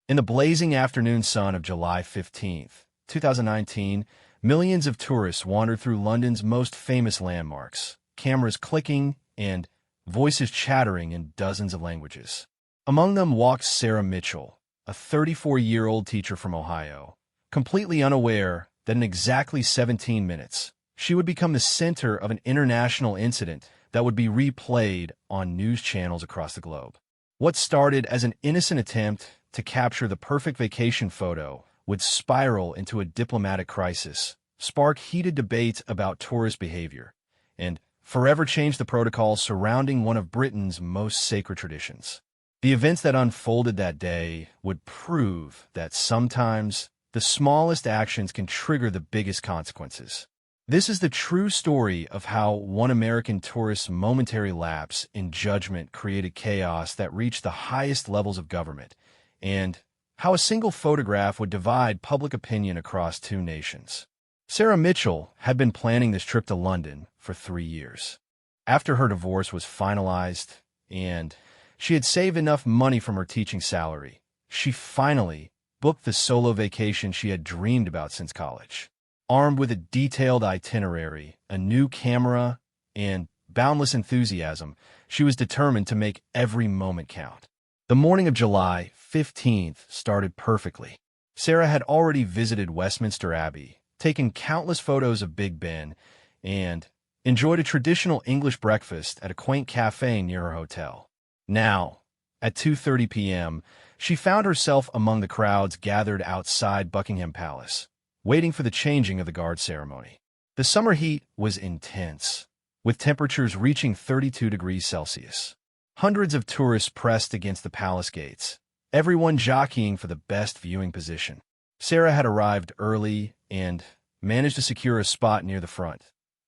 In the blazing afternoon sun of July 15th, 2019, millions of tourists wandered through London's most famous landmarks, cameras clicking and voices chattering in dozens of languages. Among them walked Sarah Mitchell, a 34-year-old teacher from Ohio, completely unaware that in exactly 17 minutes, she would become the center of an international incident that would be replayed on news channels across the globe. What started as an innocent attempt to capture the perfect vacation photo would spiral into a diplomatic crisis, spark heated debates about tourist behavior, and forever change the protocol surrounding one of Britain's most sacred traditions. The events that unfolded that day would prove that sometimes the smallest actions can trigger the biggest consequences. This is the true story of how one American tourist's momentary lapse in judgment created chaos that reached the highest levels of government, and how a single photograph would divide public opinion across two nations. Sarah Mitchell had been planning this trip to London for 3 years. After her divorce was finalized and she had saved enough money from her teaching salary, she finally booked the solo vacation she had dreamed about since college. Armed with a detailed itinerary, a new camera, and boundless enthusiasm, she was determined to make every moment count. The morning of July 15th started perfectly. Sarah had already visited Westminster Abbey, taken countless photos of Big Ben, and enjoyed a traditional English breakfast at a quaint cafe near her hotel. Now, at 2:30 p.m., she found herself among the crowds gathered outside Buckingham Palace, waiting for the changing of the guard ceremony. The summer heat was intense, with temperatures reaching 32 degrees Celsius. Hundreds of tourists pressed against the palace gates, everyone jockeying for the best viewing position. Sarah had arrived early and managed to secure a spot near the front.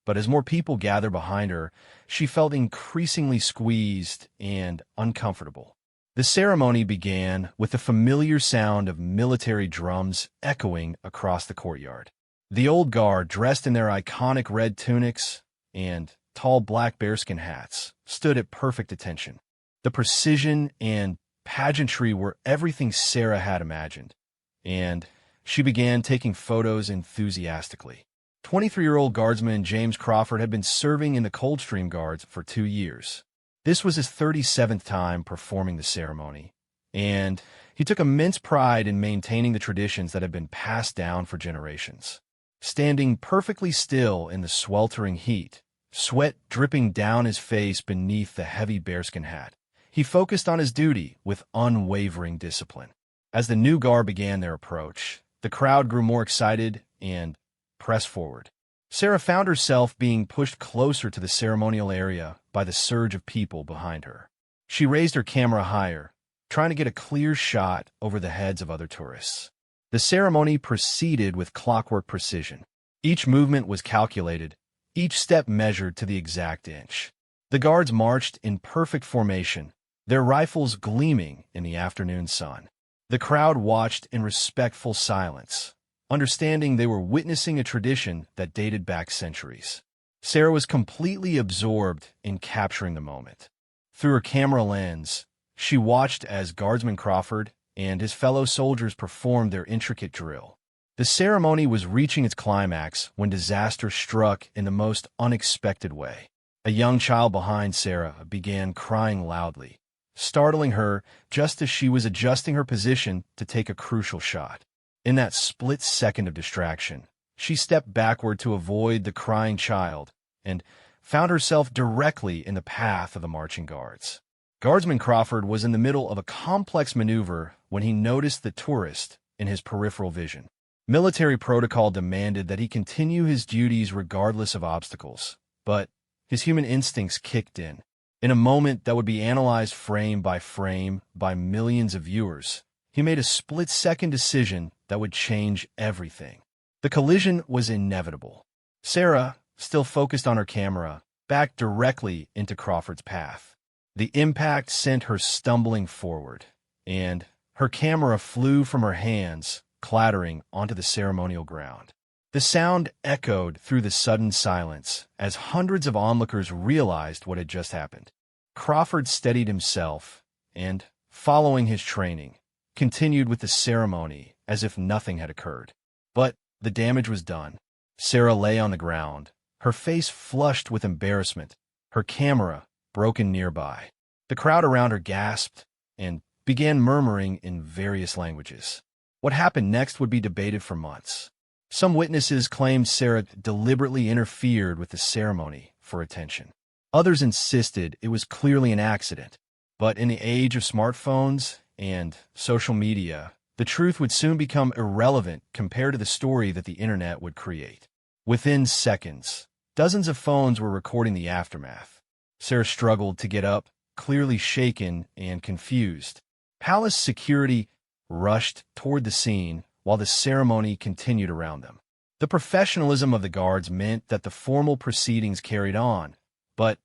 But as more people gathered behind her, she felt increasingly squeezed and uncomfortable. The ceremony began with the familiar sound of military drums echoing across the courtyard. The old guard, dressed in their iconic red tunics and tall black bearskin hats, stood at perfect attention. The precision and pageantry were everything Sarah had imagined, and she began taking photos enthusiastically. 23-year-old guardsman James Crawford had been serving in the Coldstream Guards for 2 years. This was his 37th time performing the ceremony, and he took immense pride in maintaining the traditions that had been passed down for generations. Standing perfectly still in the sweltering heat, sweat dripping down his face beneath the heavy bearskin hat, he focused on his duty with unwavering discipline. As the new guard began their approach, the crowd grew more excited and pressed forward. Sarah found herself being pushed closer to the ceremonial area by the surge of people behind her. She raised her camera higher, trying to get a clear shot over the heads of other tourists. The ceremony proceeded with clockwork precision. Each movement was calculated, each step measured to the exact inch. The guards marched in perfect formation, their rifles gleaming in the afternoon sun. The crowd watched in respectful silence, understanding they were witnessing a tradition that dated back centuries. Sarah was completely absorbed in capturing the moment. Through her camera lens, she watched as Guardsman Crawford and his fellow soldiers performed their intricate drill. The ceremony was reaching its climax when disaster struck in the most unexpected way. A young child behind Sarah began crying loudly, startling her just as she was adjusting her position to take a crucial shot. In that split second of distraction, she stepped backward to avoid the crying child and found herself directly in the path of the marching guards. Guardsman Crawford was in the middle of a complex maneuver when he noticed the tourist in his peripheral vision. Military protocol demanded that he continue his duties regardless of obstacles, but his human instincts kicked in. In a moment that would be analyzed frame by millions of viewers, he made a split-second decision that would change everything. The collision was inevitable. Sarah, still focused on her camera, backed directly into Crawford's path. The impact sent her stumbling forward, and her camera flew from her hands, clattering onto the ceremonial ground. The sound echoed through the sudden silence as hundreds of onlookers realized what had just happened. Crawford steadied himself and, following his training, continued with the ceremony as if nothing had occurred. But the damage was done. Sarah lay on the ground, her face flushed with embarrassment, her camera broken nearby. The crowd around her gasped and began murmuring in various languages. What happened next would be debated for months. Some witnesses claimed Sarah deliberately interfered with the ceremony for attention. Others insisted it was clearly an accident. But in the age of smartphones and social media, the truth would soon become irrelevant compared to the story that the internet would create. Within seconds, dozens of phones were recording the aftermath. Sarah struggled to get up, clearly shaken and confused. Palace security rushed toward the scene while the ceremony continued around them. The professionalism of the guards meant that the formal proceedings carried on, but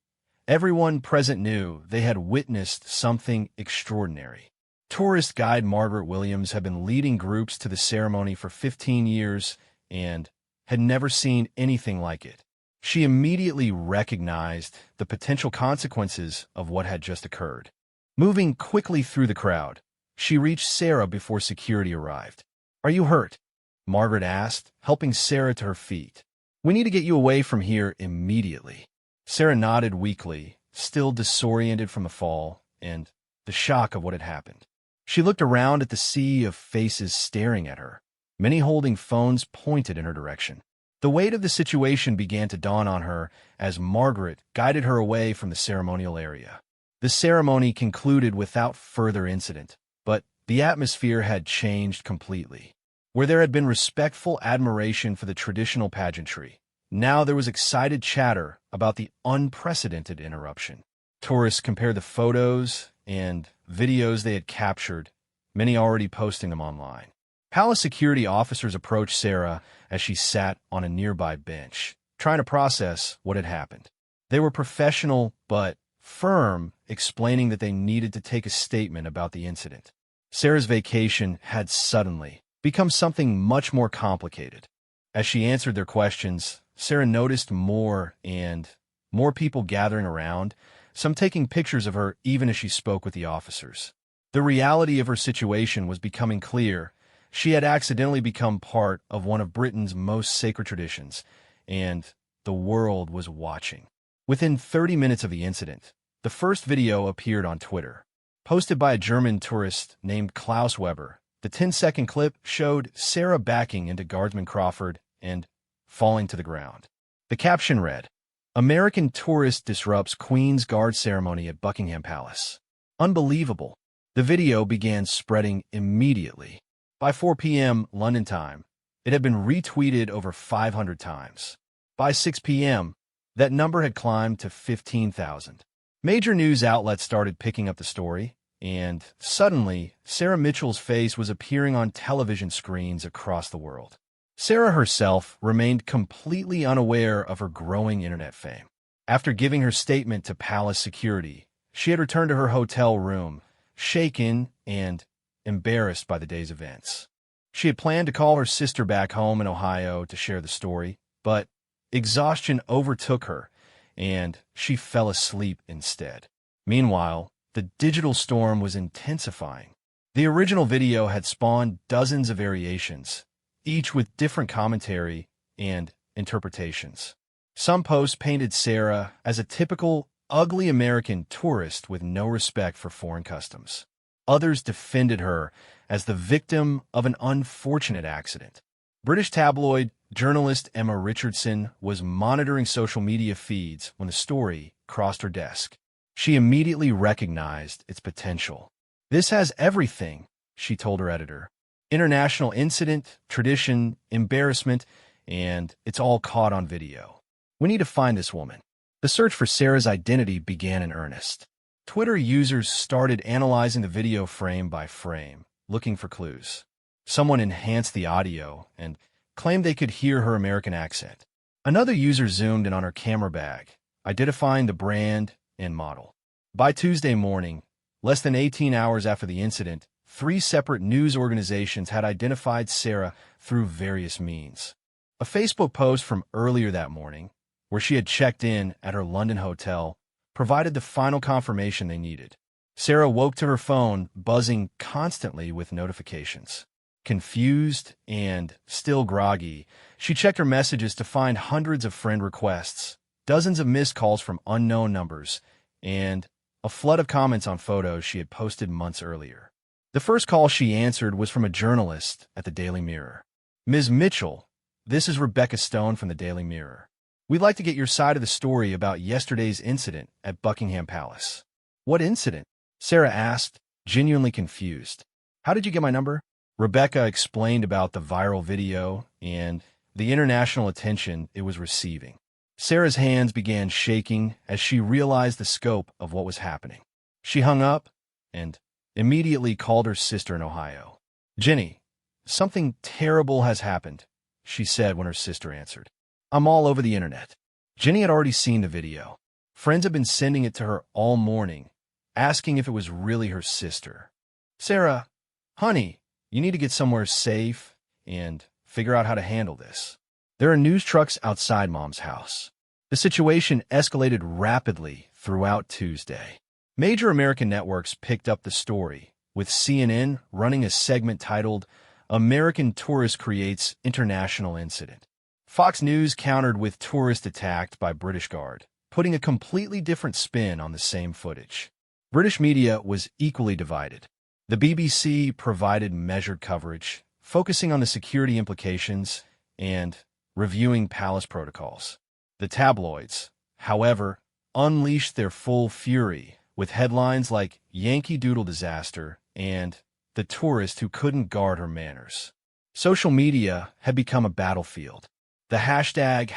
everyone present knew they had witnessed something extraordinary. Tourist guide Margaret Williams had been leading groups to the ceremony for 15 years and had never seen anything like it. She immediately recognized the potential consequences of what had just occurred. Moving quickly through the crowd, she reached Sarah before security arrived. "Are you hurt?" Margaret asked, helping Sarah to her feet. "We need to get you away from here immediately." Sarah nodded weakly, still disoriented from the fall and the shock of what had happened. She looked around at the sea of faces staring at her, many holding phones pointed in her direction. The weight of the situation began to dawn on her as Margaret guided her away from the ceremonial area. The ceremony concluded without further incident, but the atmosphere had changed completely. Where there had been respectful admiration for the traditional pageantry, now there was excited chatter about the unprecedented interruption. Tourists compared the photos and videos they had captured, many already posting them online. Palace security officers approached Sarah as she sat on a nearby bench, trying to process what had happened. They were professional but firm, explaining that they needed to take a statement about the incident. Sarah's vacation had suddenly become something much more complicated. As she answered their questions, Sarah noticed more and more people gathering around, some taking pictures of her even as she spoke with the officers. The reality of her situation was becoming clear. She had accidentally become part of one of Britain's most sacred traditions, and the world was watching. Within 30 minutes of the incident, the first video appeared on Twitter. Posted by a German tourist named Klaus Weber, the 10-second clip showed Sarah backing into Guardsman Crawford and falling to the ground. The caption read, "American tourist disrupts Queen's Guard ceremony at Buckingham Palace. Unbelievable." The video began spreading immediately. By 4 p.m. London time, it had been retweeted over 500 times. By 6 p.m., that number had climbed to 15,000. Major news outlets started picking up the story, and suddenly, Sarah Mitchell's face was appearing on television screens across the world. Sarah herself remained completely unaware of her growing internet fame. After giving her statement to Palace security, she had returned to her hotel room, shaken and embarrassed by the day's events. She had planned to call her sister back home in Ohio to share the story, but exhaustion overtook her, and she fell asleep instead. Meanwhile, the digital storm was intensifying. The original video had spawned dozens of variations, each with different commentary and interpretations. Some posts painted Sarah as a typical, ugly American tourist with no respect for foreign customs. Others defended her as the victim of an unfortunate accident. British tabloid journalist Emma Richardson was monitoring social media feeds when the story crossed her desk. She immediately recognized its potential. "This has everything," she told her editor. "International incident, tradition, embarrassment, and it's all caught on video. We need to find this woman." The search for Sarah's identity began in earnest. Twitter users started analyzing the video frame by frame, looking for clues. Someone enhanced the audio and claimed they could hear her American accent. Another user zoomed in on her camera bag, identifying the brand and model. By Tuesday morning, less than 18 hours after the incident, 3 separate news organizations had identified Sarah through various means. A Facebook post from earlier that morning, where she had checked in at her London hotel, provided the final confirmation they needed. Sarah woke to her phone, buzzing constantly with notifications. Confused and still groggy, she checked her messages to find hundreds of friend requests, dozens of missed calls from unknown numbers, and a flood of comments on photos she had posted months earlier. The first call she answered was from a journalist at the Daily Mirror. "Ms. Mitchell, this is Rebecca Stone from the Daily Mirror. We'd like to get your side of the story about yesterday's incident at Buckingham Palace." "What incident?" Sarah asked, genuinely confused. "How did you get my number?" Rebecca explained about the viral video and the international attention it was receiving. Sarah's hands began shaking as she realized the scope of what was happening. She hung up and immediately called her sister in Ohio. "Jenny, something terrible has happened," she said when her sister answered. "I'm all over the internet." Jenny had already seen the video. Friends had been sending it to her all morning, asking if it was really her sister. "Sarah, honey, you need to get somewhere safe and figure out how to handle this. There are news trucks outside Mom's house." The situation escalated rapidly throughout Tuesday. Major American networks picked up the story, with CNN running a segment titled, "American Tourist Creates International Incident." Fox News countered with "Tourist Attacked by British Guard," putting a completely different spin on the same footage. British media was equally divided. The BBC provided measured coverage, focusing on the security implications and reviewing palace protocols. The tabloids, however, unleashed their full fury with headlines like "Yankee Doodle Disaster" and "The Tourist Who Couldn't Guard Her Manners." Social media had become a battlefield. The hashtag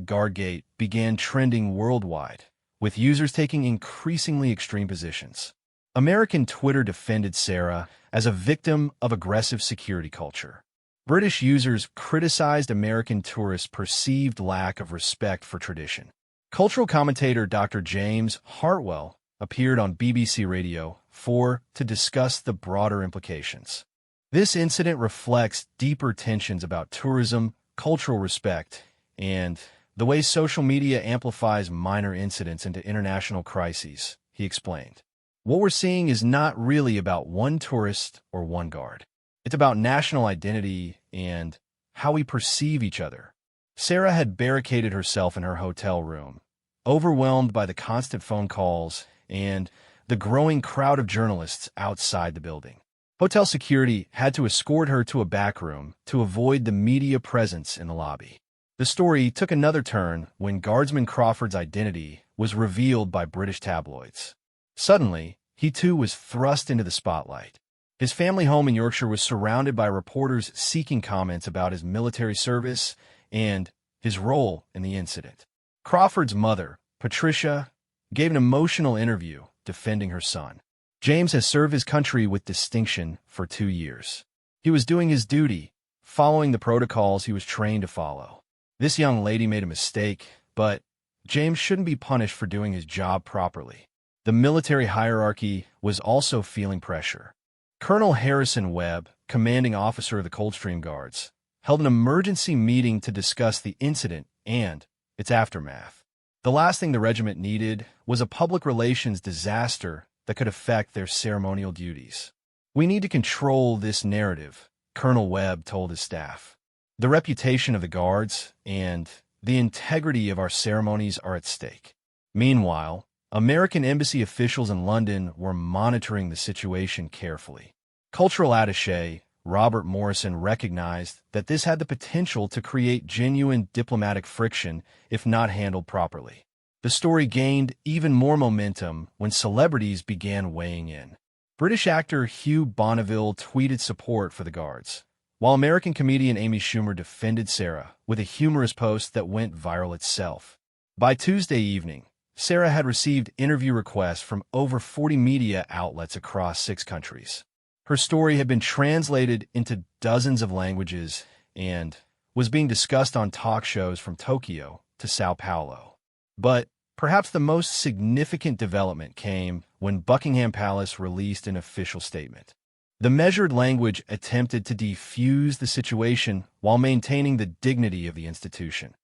Guardgate began trending worldwide, with users taking increasingly extreme positions. American Twitter defended Sarah as a victim of aggressive security culture. British users criticized American tourists' perceived lack of respect for tradition. Cultural commentator Dr. James Hartwell appeared on BBC Radio 4 to discuss the broader implications. This incident reflects deeper tensions about tourism, cultural respect, and the way social media amplifies minor incidents into international crises, he explained. "What we're seeing is not really about one tourist or one guard. It's about national identity and how we perceive each other." Sarah had barricaded herself in her hotel room, overwhelmed by the constant phone calls and the growing crowd of journalists outside the building. Hotel security had to escort her to a back room to avoid the media presence in the lobby. The story took another turn when Guardsman Crawford's identity was revealed by British tabloids. Suddenly, he too was thrust into the spotlight. His family home in Yorkshire was surrounded by reporters seeking comments about his military service and his role in the incident. Crawford's mother, Patricia, gave an emotional interview defending her son. "James has served his country with distinction for 2 years. He was doing his duty, following the protocols he was trained to follow. This young lady made a mistake, but James shouldn't be punished for doing his job properly." The military hierarchy was also feeling pressure. Colonel Harrison Webb, commanding officer of the Coldstream Guards, held an emergency meeting to discuss the incident and its aftermath. The last thing the regiment needed was a public relations disaster that could affect their ceremonial duties. "We need to control this narrative," Colonel Webb told his staff. "The reputation of the Guards and the integrity of our ceremonies are at stake." Meanwhile, American embassy officials in London were monitoring the situation carefully. Cultural attaché Robert Morrison recognized that this had the potential to create genuine diplomatic friction if not handled properly. The story gained even more momentum when celebrities began weighing in. British actor Hugh Bonneville tweeted support for the Guards, while American comedian Amy Schumer defended Sarah with a humorous post that went viral itself. By Tuesday evening, Sarah had received interview requests from over 40 media outlets across 6 countries. Her story had been translated into dozens of languages and was being discussed on talk shows from Tokyo to Sao Paulo. But perhaps the most significant development came when Buckingham Palace released an official statement. The measured language attempted to defuse the situation while maintaining the dignity of the institution.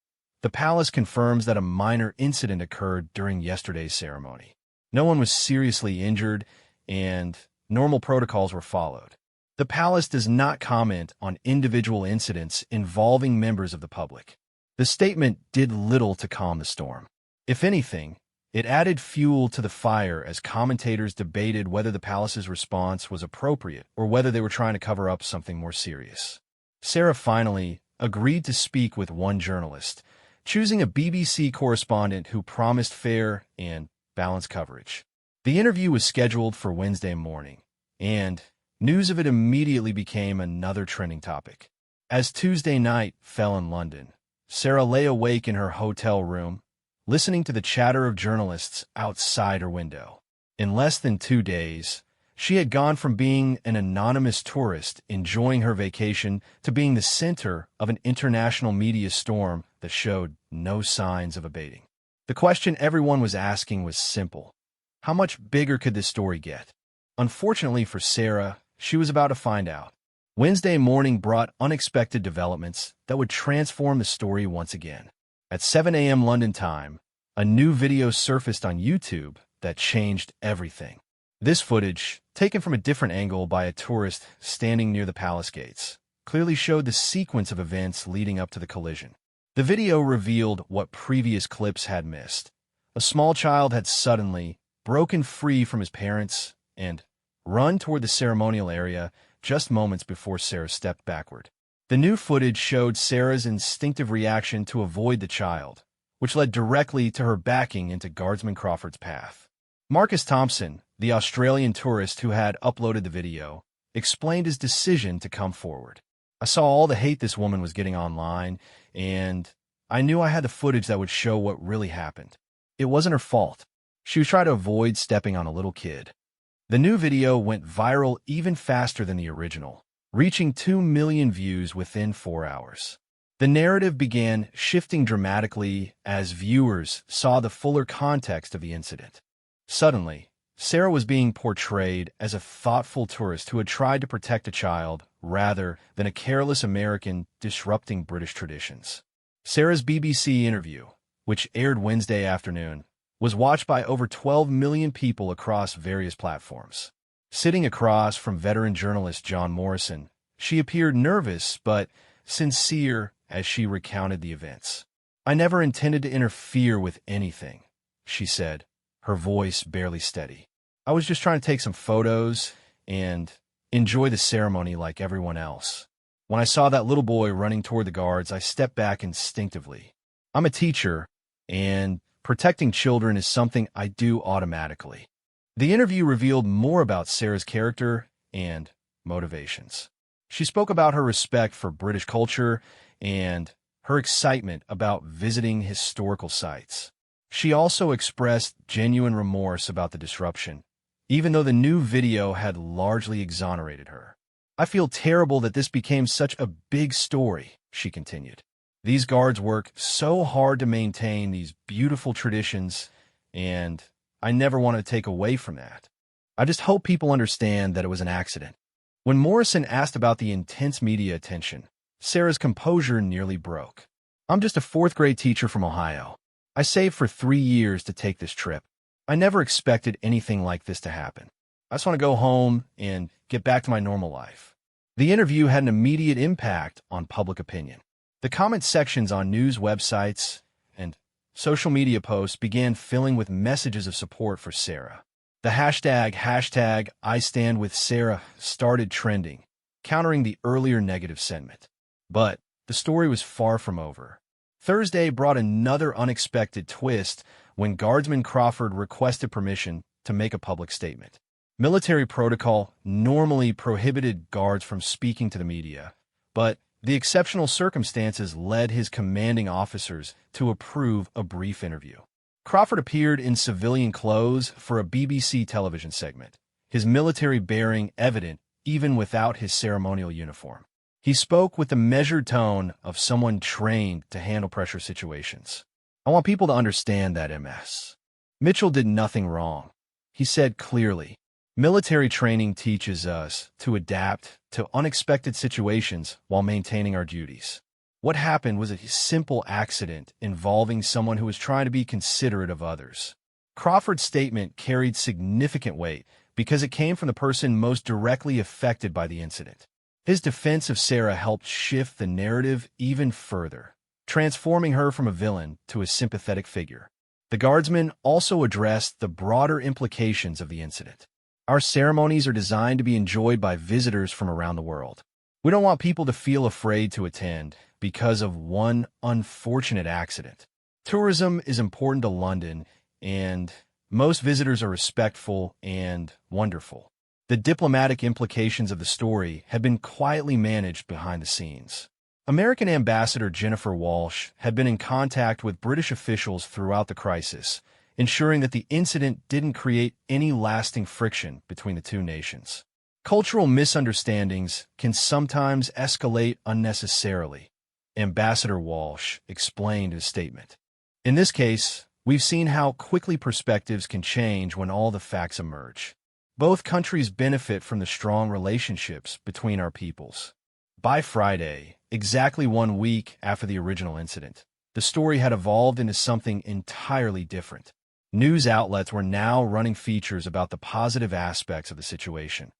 The palace confirms that a minor incident occurred during yesterday's ceremony. No one was seriously injured, and normal protocols were followed. The palace does not comment on individual incidents involving members of the public. The statement did little to calm the storm. If anything, it added fuel to the fire as commentators debated whether the palace's response was appropriate or whether they were trying to cover up something more serious. Sarah finally agreed to speak with one journalist, choosing a BBC correspondent who promised fair and balanced coverage. The interview was scheduled for Wednesday morning, and news of it immediately became another trending topic. As Tuesday night fell in London, Sarah lay awake in her hotel room, listening to the chatter of journalists outside her window. In less than 2 days, she had gone from being an anonymous tourist enjoying her vacation to being the center of an international media storm that showed no signs of abating. The question everyone was asking was simple. How much bigger could this story get? Unfortunately for Sarah, she was about to find out. Wednesday morning brought unexpected developments that would transform the story once again. At 7 a.m. London time, a new video surfaced on YouTube that changed everything. This footage, taken from a different angle by a tourist standing near the palace gates, clearly showed the sequence of events leading up to the collision. The video revealed what previous clips had missed. A small child had suddenly broken free from his parents and run toward the ceremonial area just moments before Sarah stepped backward. The new footage showed Sarah's instinctive reaction to avoid the child, which led directly to her backing into Guardsman Crawford's path. Marcus Thompson, the Australian tourist who had uploaded the video, explained his decision to come forward. I saw all the hate this woman was getting online, and I knew I had the footage that would show what really happened. It wasn't her fault. She was trying to avoid stepping on a little kid. The new video went viral even faster than the original, reaching 2 million views within 4 hours. The narrative began shifting dramatically as viewers saw the fuller context of the incident. Suddenly, Sarah was being portrayed as a thoughtful tourist who had tried to protect a child rather than a careless American disrupting British traditions. Sarah's BBC interview, which aired Wednesday afternoon, was watched by over 12 million people across various platforms. Sitting across from veteran journalist John Morrison, she appeared nervous but sincere as she recounted the events. "I never intended to interfere with anything," she said, her voice barely steady. "I was just trying to take some photos and enjoy the ceremony like everyone else. When I saw that little boy running toward the guards, I stepped back instinctively. I'm a teacher, and protecting children is something I do automatically." The interview revealed more about Sarah's character and motivations. She spoke about her respect for British culture and her excitement about visiting historical sites. She also expressed genuine remorse about the disruption, even though the new video had largely exonerated her. "I feel terrible that this became such a big story," she continued. "These guards work so hard to maintain these beautiful traditions, and I never want to take away from that. I just hope people understand that it was an accident." When Morrison asked about the intense media attention, Sarah's composure nearly broke. "I'm just a fourth-grade teacher from Ohio. I saved for 3 years to take this trip. I never expected anything like this to happen. I just want to go home and get back to my normal life." The interview had an immediate impact on public opinion. The comment sections on news websites and social media posts began filling with messages of support for Sarah. The hashtag I stand with Sarah started trending, countering the earlier negative sentiment. But the story was far from over. Thursday brought another unexpected twist when Guardsman Crawford requested permission to make a public statement. Military protocol normally prohibited guards from speaking to the media, but the exceptional circumstances led his commanding officers to approve a brief interview. Crawford appeared in civilian clothes for a BBC television segment, his military bearing evident even without his ceremonial uniform. He spoke with the measured tone of someone trained to handle pressure situations. "I want people to understand that MS. Mitchell did nothing wrong," he said clearly. "Military training teaches us to adapt to unexpected situations while maintaining our duties. What happened was a simple accident involving someone who was trying to be considerate of others." Crawford's statement carried significant weight because it came from the person most directly affected by the incident. His defense of Sarah helped shift the narrative even further, transforming her from a villain to a sympathetic figure. The guardsman also addressed the broader implications of the incident. Our ceremonies are designed to be enjoyed by visitors from around the world. We don't want people to feel afraid to attend because of one unfortunate accident. Tourism is important to London, and most visitors are respectful and wonderful. The diplomatic implications of the story have been quietly managed behind the scenes. American Ambassador Jennifer Walsh had been in contact with British officials throughout the crisis, ensuring that the incident didn't create any lasting friction between the two nations. Cultural misunderstandings can sometimes escalate unnecessarily, Ambassador Walsh explained in a statement. In this case, we've seen how quickly perspectives can change when all the facts emerge. Both countries benefit from the strong relationships between our peoples. By Friday, exactly 1 week after the original incident, the story had evolved into something entirely different. News outlets were now running features about the positive aspects of the situation.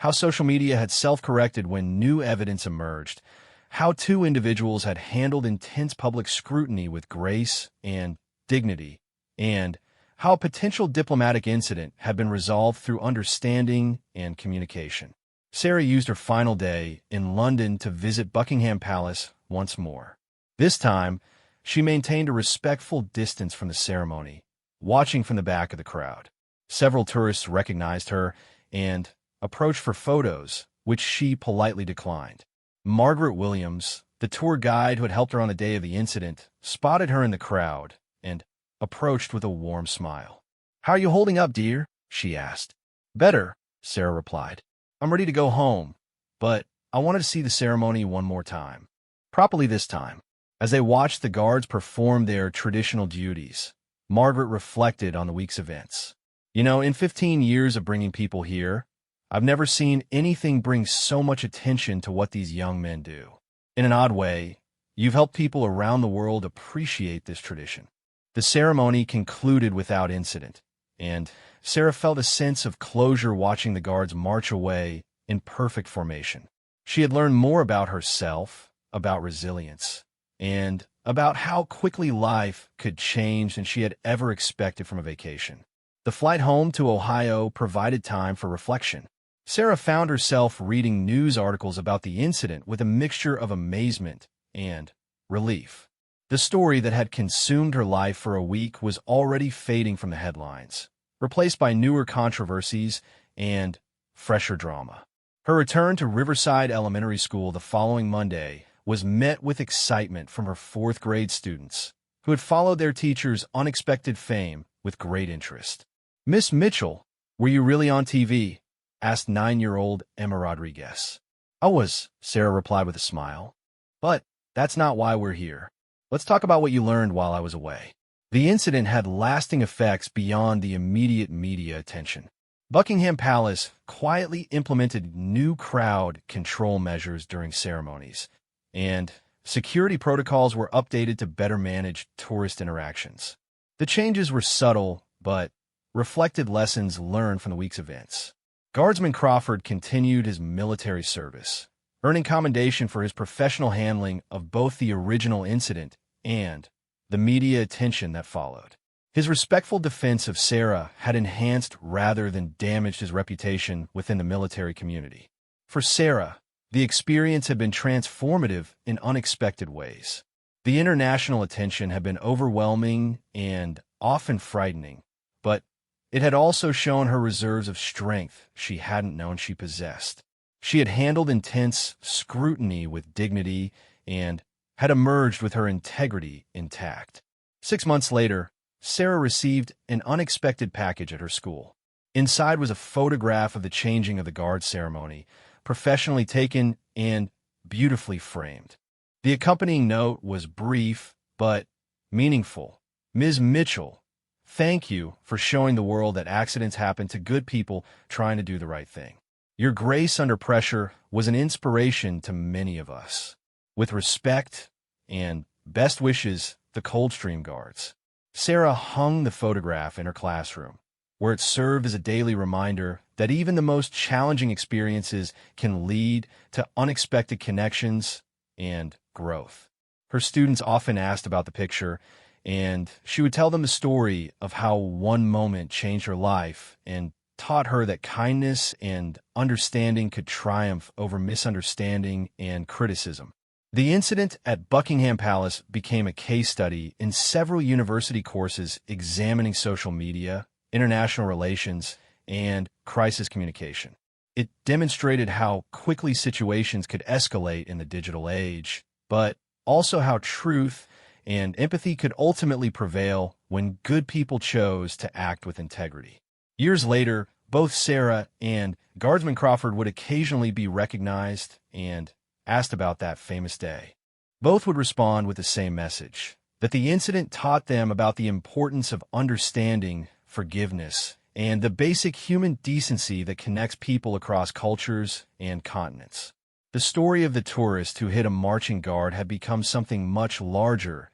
How social media had self-corrected when new evidence emerged, how two individuals had handled intense public scrutiny with grace and dignity, and how a potential diplomatic incident had been resolved through understanding and communication. Sarah used her final day in London to visit Buckingham Palace once more. This time, she maintained a respectful distance from the ceremony, watching from the back of the crowd. Several tourists recognized her and approached for photos, which she politely declined. Margaret Williams, the tour guide who had helped her on the day of the incident, spotted her in the crowd and approached with a warm smile. "How are you holding up, dear?" she asked. "Better," Sarah replied. "I'm ready to go home, but I wanted to see the ceremony one more time. Properly this time." As they watched the guards perform their traditional duties, Margaret reflected on the week's events. In 15 years of bringing people here, I've never seen anything bring so much attention to what these young men do. In an odd way, you've helped people around the world appreciate this tradition. The ceremony concluded without incident, and Sarah felt a sense of closure watching the guards march away in perfect formation. She had learned more about herself, about resilience, and about how quickly life could change than she had ever expected from a vacation. The flight home to Ohio provided time for reflection. Sarah found herself reading news articles about the incident with a mixture of amazement and relief. The story that had consumed her life for a week was already fading from the headlines, replaced by newer controversies and fresher drama. Her return to Riverside Elementary School the following Monday was met with excitement from her fourth-grade students, who had followed their teacher's unexpected fame with great interest. "Miss Mitchell, were you really on TV?" asked 9-year-old Emma Rodriguez. "I was," Sarah replied with a smile. "But that's not why we're here. Let's talk about what you learned while I was away." The incident had lasting effects beyond the immediate media attention. Buckingham Palace quietly implemented new crowd control measures during ceremonies, and security protocols were updated to better manage tourist interactions. The changes were subtle, but reflected lessons learned from the week's events. Guardsman Crawford continued his military service, earning commendation for his professional handling of both the original incident and the media attention that followed. His respectful defense of Sarah had enhanced rather than damaged his reputation within the military community. For Sarah, the experience had been transformative in unexpected ways. The international attention had been overwhelming and often frightening, but it had also shown her reserves of strength she hadn't known she possessed. She had handled intense scrutiny with dignity and had emerged with her integrity intact. 6 months later, Sarah received an unexpected package at her school. Inside was a photograph of the changing of the guard ceremony, professionally taken and beautifully framed. The accompanying note was brief but meaningful. "Ms. Mitchell, thank you for showing the world that accidents happen to good people trying to do the right thing. Your grace under pressure was an inspiration to many of us. With respect and best wishes, the Coldstream Guards." Sarah hung the photograph in her classroom, where it served as a daily reminder that even the most challenging experiences can lead to unexpected connections and growth. Her students often asked about the picture, and she would tell them the story of how one moment changed her life and taught her that kindness and understanding could triumph over misunderstanding and criticism. The incident at Buckingham Palace became a case study in several university courses examining social media, international relations, and crisis communication. It demonstrated how quickly situations could escalate in the digital age, but also how truth and empathy could ultimately prevail when good people chose to act with integrity. Years later, both Sarah and Guardsman Crawford would occasionally be recognized and asked about that famous day. Both would respond with the same message, that the incident taught them about the importance of understanding, forgiveness, and the basic human decency that connects people across cultures and continents. The story of the tourist who hit a marching guard had become something much larger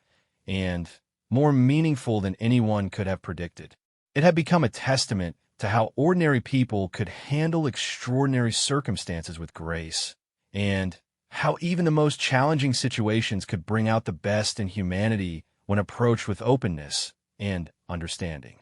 and more meaningful than anyone could have predicted. It had become a testament to how ordinary people could handle extraordinary circumstances with grace, and how even the most challenging situations could bring out the best in humanity when approached with openness and understanding.